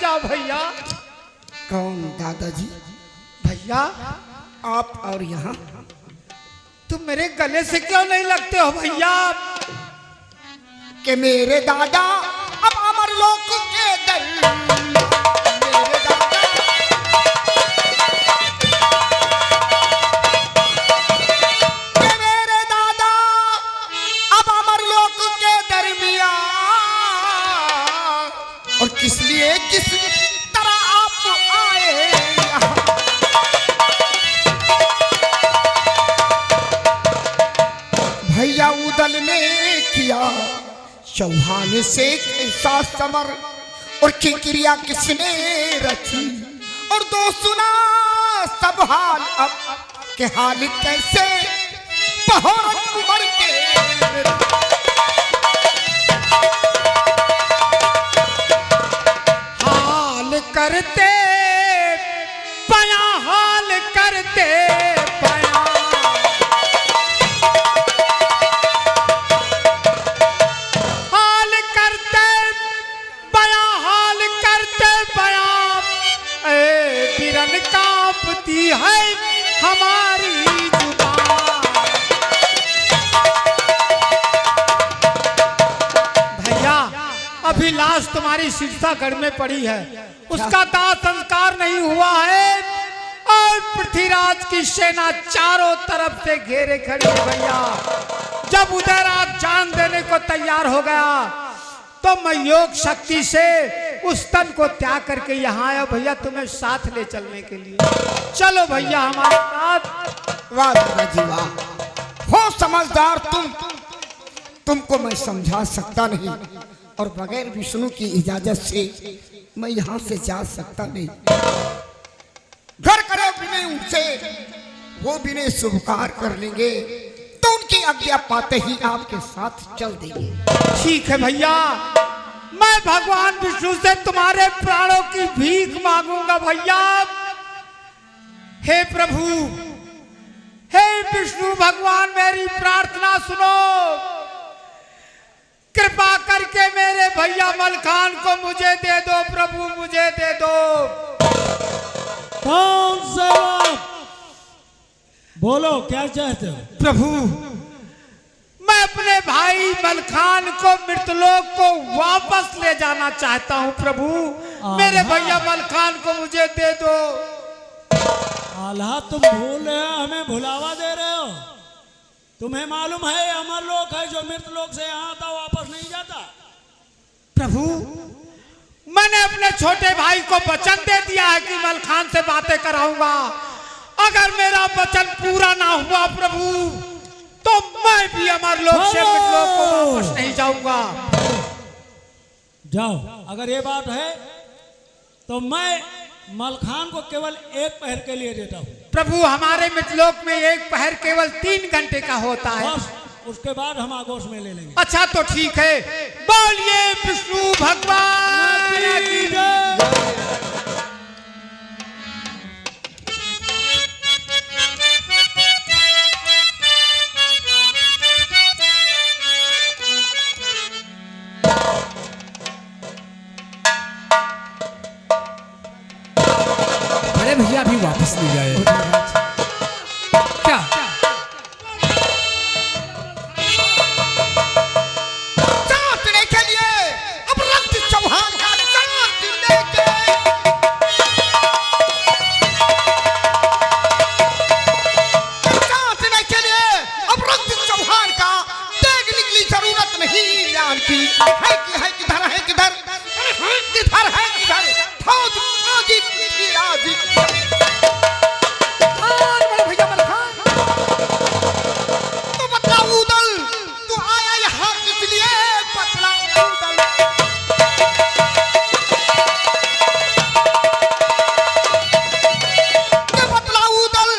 जाओ भैया। कौन दादाजी? भैया आप और यहाँ? तुम मेरे गले से क्यों नहीं लगते हो भैया? कि मेरे दादा अब अमर लोक के दर, मेरे दादा कि मेरे दादा अब अमर लोक के दरमियान, और किस लिए किस तरह आप आए यहाँ? भैया उदल ने किया चौहान से कैसा समर, और किक्रिया किसने रची, और दो सुना सब हाल अब के हाल कैसे बहोरत उमर के। हाल करते पया, हाल करते पया, हाल करते पया, हाल करते पया, ए बिरन कांपती है हमारी जुबान। भैया अभी लाश तुम्हारी सिरसागढ़ में पड़ी है, उसका दाह संस्कार नहीं हुआ है, और पृथ्वीराज की सेना चारों तरफ से घेरे खड़ी है भैया। जब उदयराज जान देने को तैयार हो गया तो मैं योग शक्ति से उस तन को त्याग करके यहाँ आया भैया, तुम्हें साथ ले चलने के लिए। चलो भैया हमारे साथ। वाह दादाजी वाह, हो समझदार तुमको मैं समझा सकता नहीं, और बगैर विष्णु की इजाजत से मैं यहाँ से जा सकता नहीं। घर करे बिने उनसे, वो बिने शुभकार कर लेंगे, तो उनकी आज्ञा पाते ही आपके साथ चल देंगे। ठीक है भैया, मैं भगवान विष्णु से तुम्हारे प्राणों की भीख मांगूंगा भैया। हे प्रभु, हे विष्णु भगवान, मेरी प्रार्थना सुनो, कृपा करके मेरे भैया मलखान को मुझे दे दो प्रभु, मुझे दे दो। कौन सा बोलो, क्या चाहते हो? प्रभु मैं अपने भाई मलखान को मृतलोक को वापस ले जाना चाहता हूँ प्रभु, मेरे भैया मलखान को मुझे दे दो। आल्हा तुम भूल रहे हो, हमें भुलावा दे रहे हो। तुम्हें मालूम है अमर लोक है जो मृत लोक से यहाँ आता वापस नहीं जाता। प्रभु मैंने अपने छोटे भाई को वचन दे दिया है कि मलखान से बातें कराऊंगा, अगर मेरा वचन पूरा ना हुआ प्रभु तो मैं भी अमर लोक से मृत लोक को वापस नहीं जाऊंगा। जाओ, अगर ये बात है तो मैं मलखान को केवल 1 पहर के लिए देता हूँ। प्रभु हमारे मृतलोक में 1 पहर केवल 3 घंटे का होता है, बस उसके बाद हम आगोश में ले लेंगे। अच्छा तो ठीक है, बोलिए विष्णु भगवान की जय। अरे भैया अभी वापस नहीं जाए क्या? चाटने के लिए अब रक्त चौहान का चाटने के, चाटने के लिए अब रक्त चौहान का देखने की जरूरत नहीं। जान की है किधर है किधर किधर है किधर, फौज फौजी पृथ्वीराज भैया मलखान, तो बतला उदल तू आया यहाँ किस लिए? बतला उदल, तो बतला उदल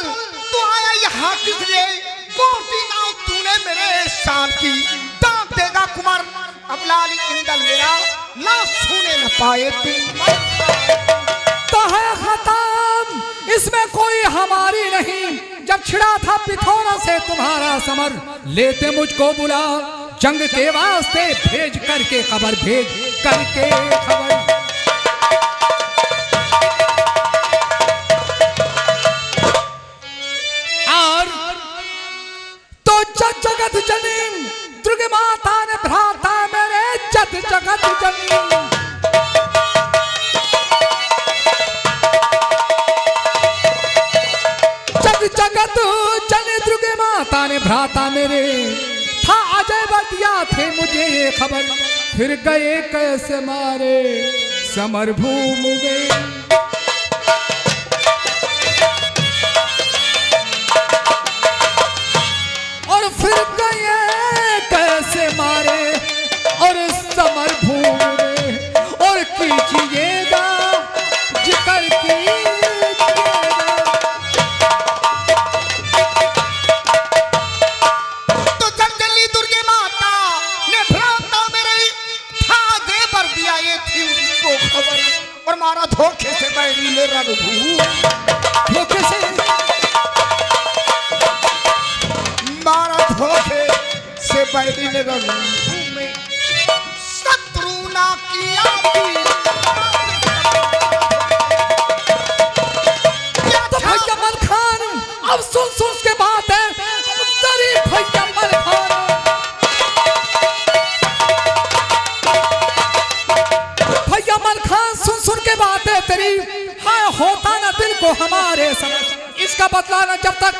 तू आया यहाँ किस लिए? गोटी नाव तूने मेरे शान की, दाग देगा कुमार अब लाली इंदल मेरा ना छूने न पाए तो है खत्म, इसमें कोई हमारी नहीं। जब छिड़ा था पिथौरा से तुम्हारा समर, लेते मुझको बुला जंग के वास्ते, भेज करके खबर, भेज करके खबर। जद जगत जननी। जग जगत जने दुर्गे माता ने भ्राता मेरे था अजय बतिया थे मुझे ये खबर, फिर गए कैसे मारे समर भूमि में। और फिर गए कैसे मारे और समर भूमि में, और कीजिएगा जिक्र कीजिएगा। तो जंगली दुर्गे माता ने भ्राता मेरे था दे पर दिया, ये थी उनको खबर, और मारा धोखे से बैरी ने रघुभू, धोखे से मारा धोखे से बैरी ने रघुभू में, शत्रु ना किया तो भैया मल खान अब सुन के बात है तेरी भैया मल खान। भैया मल खान सुन के बात है तेरी, हाँ होता ना दिल को हमारे समझ, इसका बदला ना जब तक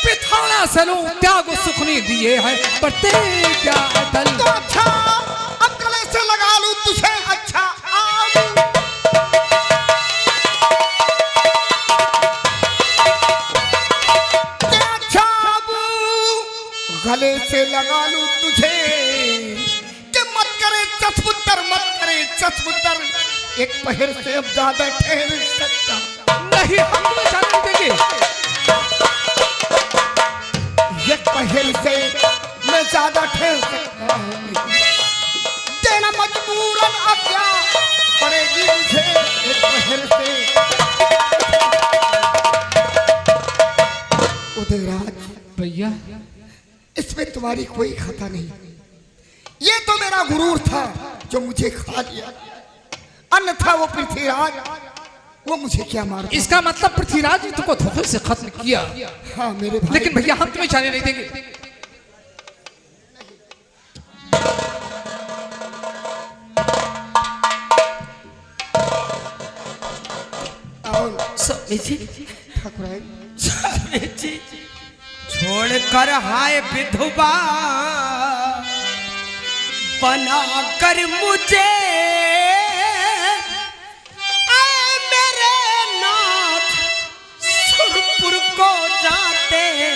पिथौरा से लूं त्याग सुखनी दिए है पर तेरी क्या अटल। तो अच्छा अब गले से लगा लूं तुझे, अच्छा आलू अच्छा गले से लगा लूं तुझे, कि मत करे चसपुतर, मत करे चसपुतर, एक पहर से अब ज्यादा ठहर सकता नहीं, हम तुम्हें जाने देंगे। एक पहर से मैं ज्यादा ठहर सकता हूँ, देना मजबूरन आज्ञा पड़ेगी मुझे एक पहर से। उदयराज भैया इसमें तुम्हारी कोई खता नहीं, ये तो मेरा गुरूर था जो मुझे खा लिया, अन्यथा वो पृथ्वीराज वो मुझे क्या मार। इसका मतलब पृथ्वीराज ने तुमको धोखे से खत्म किया। हाँ मेरे भाई, लेकिन भैया हम तुम्हें जाने नहीं देंगे। छोड़कर हाय विधवा बना कर मुझे, आए मेरे नाथ सुरपुर को जाते हैं।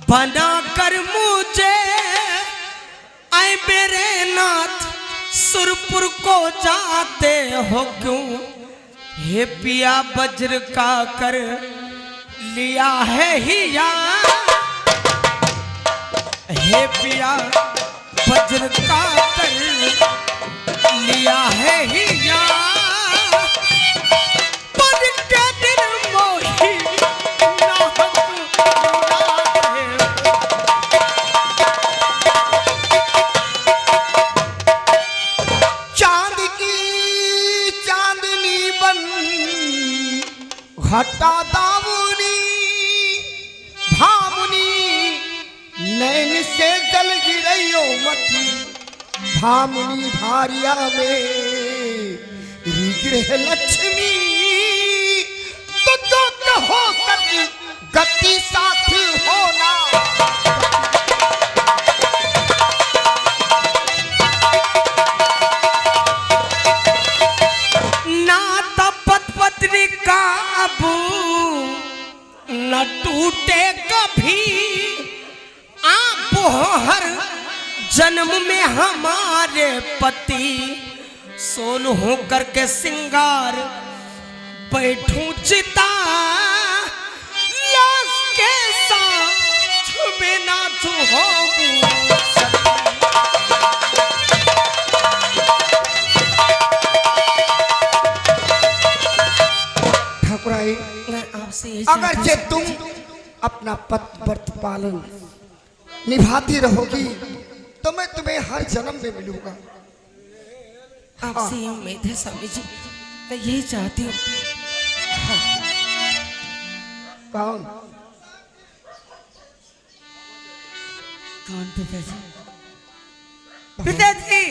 बना कर मुझे आए मेरे नाथ सुरपुर को जाते हो क्यों, हे पिया वज्र का कर लिया है हिया, हे पिया वज्र का कर लिया है हिया, पर के दिन मोही हटा दामुनी भामुनी, नैन से जल गिरयो मती, भामुनी भारिया में गिरह लक्ष्मी, तो जो हो सकी गति साथी होना। न टूटे कभी आप हर जन्म में हमारे पति, सोन हो करके सिंगार बैठूं चिता, लाश के साथ छुबे ना छुहो। अगर जे तुम अपना पति व्रत पालन निभाती रहोगी तो मैं तुम्हें हर जन्म में मिलूंगा। आपसे ये उम्मीद है स्वामी जी, मैं यही चाहती हूँ। कौन? कौन पिताजी? पिताजी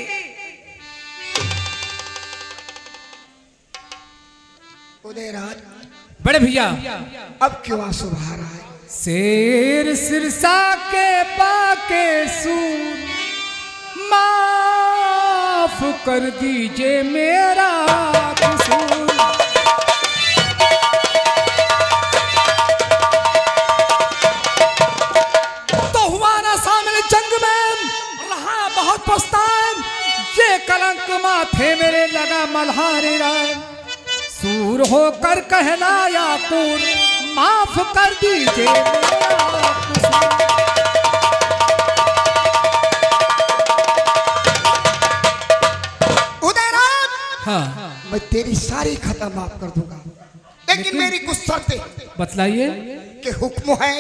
उदयराज, बड़े भैया अब क्यों आंसू बहा रहा है? शेर सिरसा के पाके सूर, माफ कर दीजिए मेरा कसूर। तो हुआ ना शामिल जंग में, रहा बहुत पछताएं, ये कलंक माथे मेरे लगा मल्हारी राम। सूर होकर कहलाया कूर, माफ कर दीजिए मेरा कसूर। उदयराज, हाँ मैं तेरी सारी खता माफ कर दूंगा, लेकिन मेरी कुछ शर्तें। बतलाइए। कि हुक्म है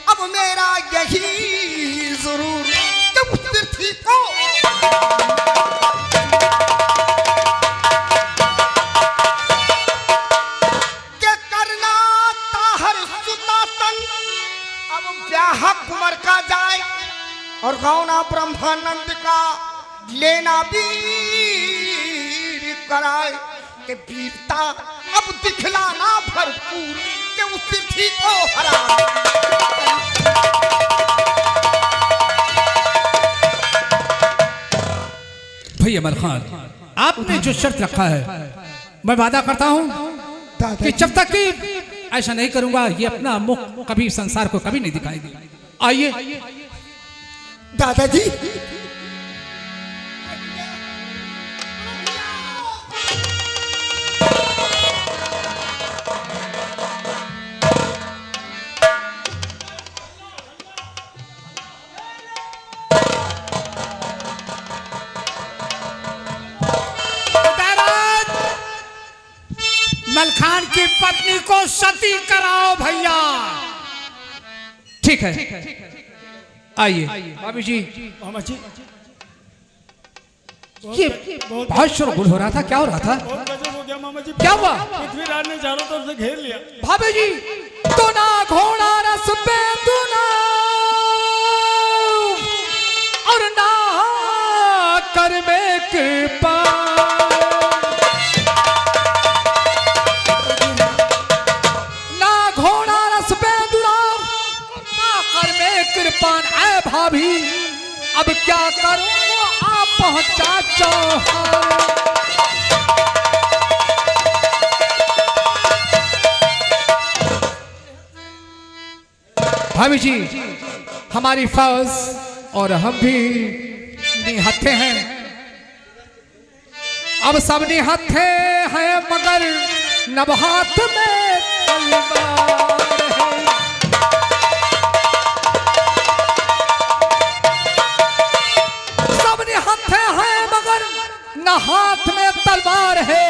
अब मेरा यही जरूर कि उस पृथ्वी को के करना ताहर सुता तंग, अब ब्याह कुंवर का जाए और गौना ब्रह्मानंद का लेना वीर कराए। कि वीरता अब दिखलाना भरपूर कि उस पृथ्वी को हरा। भैया मलखान, आपने जो शर्त रखा है, मैं वादा करता हूं कि जब तक कि ऐसा नहीं करूंगा, ये अपना मुख कभी संसार को कभी नहीं दिखाएगी। आइए। दादाजी, मलखान की पत्नी को सती कराओ भैया। ठीक है, आइए। भाभी जी, मामा जी ये बहुत शोरगुल हो रहा था, क्या हो रहा था? बहुत गजब हो गया मामा जी। क्या हुआ? पृथ्वीराज ने चारों तरफ से घेर लिया। भाभी जी, तो ना घोड़ा रस पे दुना और ना कर में कृपा, ना घोड़ा रस पे दुना ना कर में कृपान। ऐ भाभी, अब क्या करूं, आप पहुंचा चौहान। भाभी जी, हमारी फौज और हम भी निहत्थे हैं, अब सब निहत्थे हैं, मगर नब हाथ में तलवार है। सब निहत्थे हैं, मगर न हाथ में तलवार है।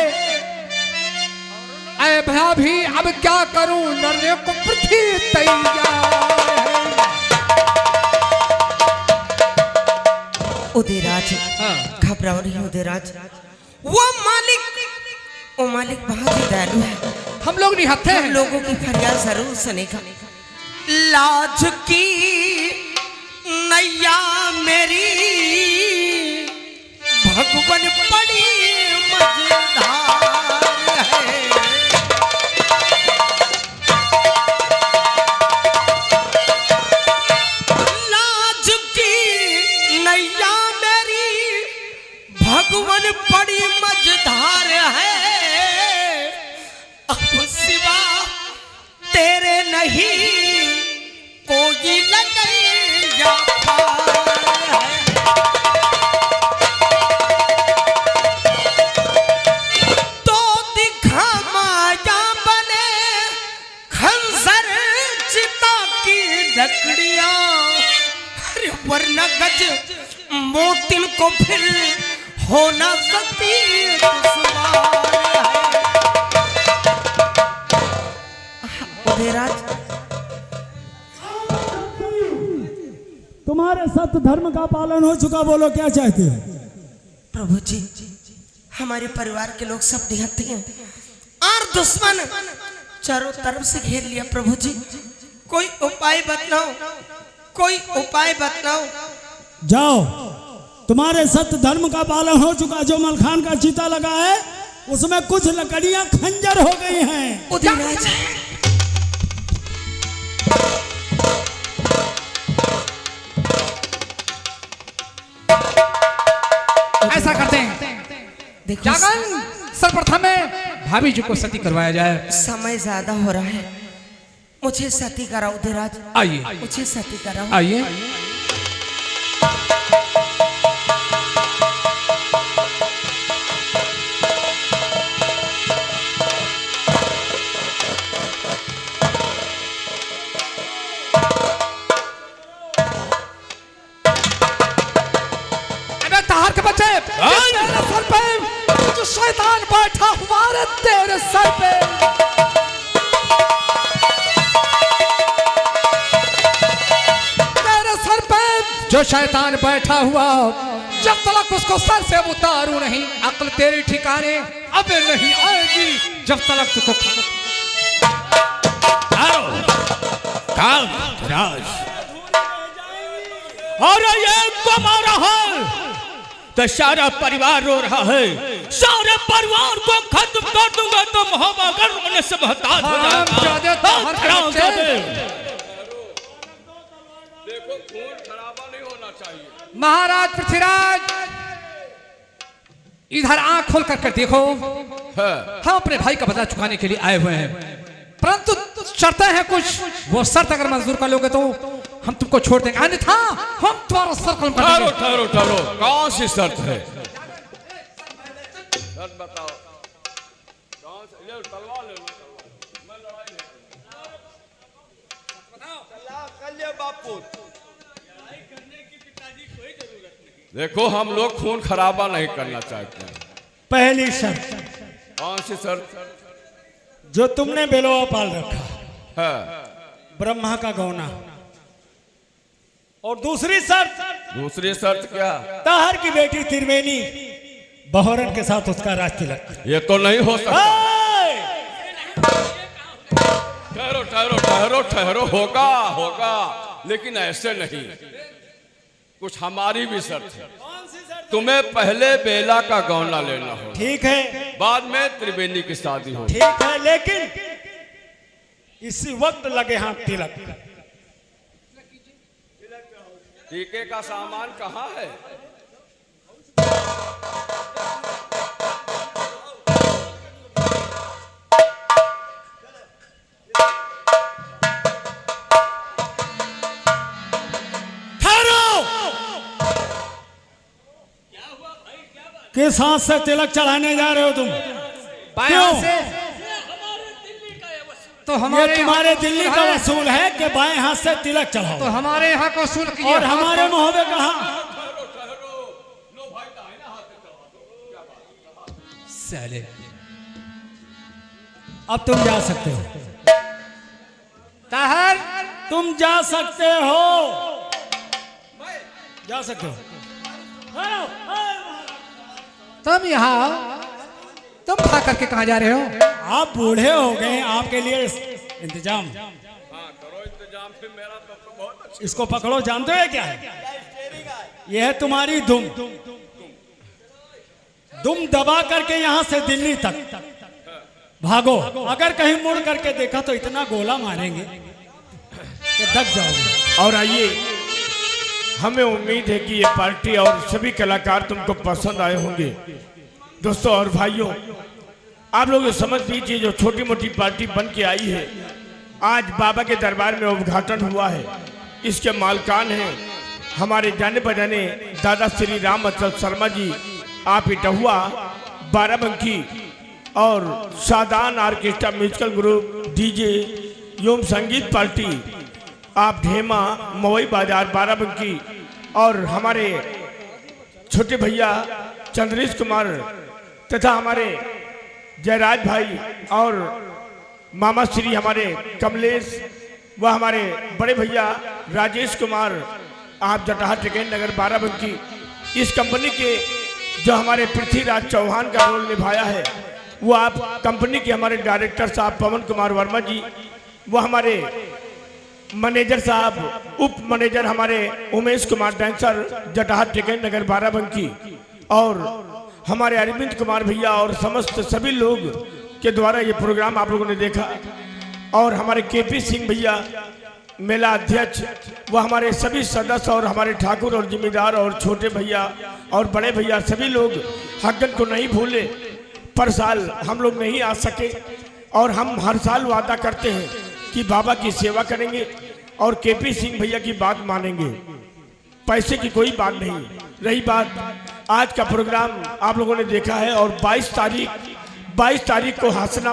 ऐ भाभी, अब क्या करूं, लड़ने को पृथ्वी तैयार है। उदयराज, घबराओ नहीं उदयराज। वो मालिक बहुत ही दयालु है। हम लोग निहत्थे हम हैं। लोगों की फरियाद जरूर सुनेगा। लाज की नैया मेरी भगवन पड़ी मझधार है। लाज की नैया मेरी भगवन पड़ी मझधार है। अब सिवा तेरे नहीं कोई लगैया पार है। तो दिखा माया बने खंजर चिता की लकड़ियां, अरे वरना गज मोतिन को फिर होना सती दुश्वार है। उदयराज, तुम्हारे सत्य धर्म का पालन हो चुका, बोलो क्या चाहते हो? प्रभु जी, हमारे परिवार के लोग सब निहत्थे हैं और दुश्मन चारों तरफ से घेर लिया। प्रभु जी, कोई उपाय बतलाओ, कोई उपाय बतलाओ। जाओ, तुम्हारे सत्य धर्म का पालन हो चुका। जो मलखान का चीता लगा है उसमें कुछ लकड़ियां खंजर हो गई हैं। उदयराज, ऐसा करते हैं, देखो जागन सर्वप्रथम में भाभी जी को सती करवाया जाए। समय ज्यादा हो रहा है, मुझे सती कराओ उदयराज, आइए मुझे सती कराओ। आइए। अबे तार के बच्चे, तेरे सर पे जो शैतान बैठा हुआ है तेरे सर पे, तेरे सर पे जो शैतान बैठा हुआ, जब तक उसको सर से उतारू नहीं अक्ल तेरी ठिकाने अब नहीं आएगी। जब तक तुझको और ये कमा रहा तो सारा परिवार रो रहा है। सारे परिवार को खत्म कर दूंगा तो मोहब्बत रोने से मोहताज हो जाएगा। महाराज पृथ्वीराज, इधर आंख खोल कर देखो, हम अपने भाई का बदला चुकाने के लिए आए हुए हैं, परंतु शर्तें हैं कुछ। वो शर्त अगर मंजूर कर लोगे तो हम तुमको छोड़ देंगे, अन्यथा हम तुम्हारा सर कलम कर देंगे। ठहरो ठहरो, कौन सी शर्त है? शर्त बताओ, कौन सी? ले तलवार ले लो, मैं लड़ाई नहीं बापू। देखो, हम लोग खून खराबा नहीं करना चाहते हैं। पहली शर्त, कौन सी शर्त? जो तुमने बेलोआ पाल रखा है, ब्रह्मा का गौना। और दूसरी शर्त, दूसरी शर्त क्या? ताहर की बेटी त्रिवेणी बहोरन के साथ उसका राज तिलक। ये तो नहीं हो सकता। ठहरो ठहरो ठहरो ठहरो, होगा होगा, लेकिन ऐसे नहीं। कुछ हमारी भी शर्त है। तुम्हें पहले बेला का गौना लेना हो, ठीक है, बाद में त्रिवेणी की शादी हो। ठीक है, लेकिन इसी वक्त लगे हाथ तिलक। टीके का सामान कहाँ है? किस हाथ से तिलक चढ़ाने जा रहे हो तुम? बाएं हाथ से तो हमारे तुम्हारे दिल्ली का वसूल है कि बाएं हाथ से तिलक चढ़ाओ। तो हमारे यहाँ को वसूल किया। और हमारे महोदय कहाँ? साले, अब तुम जा सकते हो, ताहर तुम जा सकते हो, जा सकते हो। तुम यहाँ तुम खा करके कहाँ जा रहे हो? आप बूढ़े हो गए, आपके लिए इंतजाम। करो इंतजाम, फिर मेरा तो बहुत अच्छा। इसको पकड़ो, जानते हो क्या है? यह है तुम्हारी दुम। दुम दबा करके यहाँ से दिल्ली तक भागो। अगर कहीं मुड़ करके देखा तो इतना गोला मारेंगे कि दब जाओगे। और आइए, हमें उम्मीद है कि ये पार्टी और सभी कलाकार तुमको पसंद आए होंगे। दोस्तों और भाइयों, आप लोग ये समझ लीजिए, जो छोटी मोटी पार्टी बन के आई है, आज बाबा के दरबार में उद्घाटन हुआ है। इसके मालकान हैं हमारे जाने पहचाने दादा श्री राम अचल शर्मा जी, आप इटहुआ, बाराबंकी और सादान ऑर्केस्ट्रा म्यूजिकल ग्रुप, डीजे योम संगीत पार्टी, आप ढेमा मवई बाजार बाराबंकी, और हमारे छोटे भैया चंद्रेश कुमार तथा हमारे जयराज भाई और मामा श्री हमारे कमलेश व हमारे बड़े भैया राजेश कुमार आप जटाहा टिकैत नगर बाराबंकी इस कंपनी के जो हमारे पृथ्वीराज चौहान का रोल निभाया है, वो आप कंपनी के हमारे डायरेक्टर साहब पवन कुमार वर्मा जी, वो हमारे मैनेजर साहब, उप मैनेजर हमारे उमेश कुमार डांसर जटाहा टिकैत नगर बाराबंकी, और हमारे अरविंद कुमार भैया और समस्त सभी लोग के द्वारा ये प्रोग्राम आप लोगों ने देखा। और हमारे केपी सिंह भैया मेला अध्यक्ष, वो हमारे सभी सदस्य और हमारे ठाकुर और जिम्मेदार और छोटे भैया और बड़े भैया सभी लोग हक्कन को नहीं भूले। पर साल हम लोग नहीं आ सके और हम हर साल वादा करते हैं कि बाबा की सेवा करेंगे और केपी सिंह भैया की बात मानेंगे, पैसे की कोई बात नहीं। रही बात आज का प्रोग्राम आप लोगों ने देखा है और 22 तारीख को हासना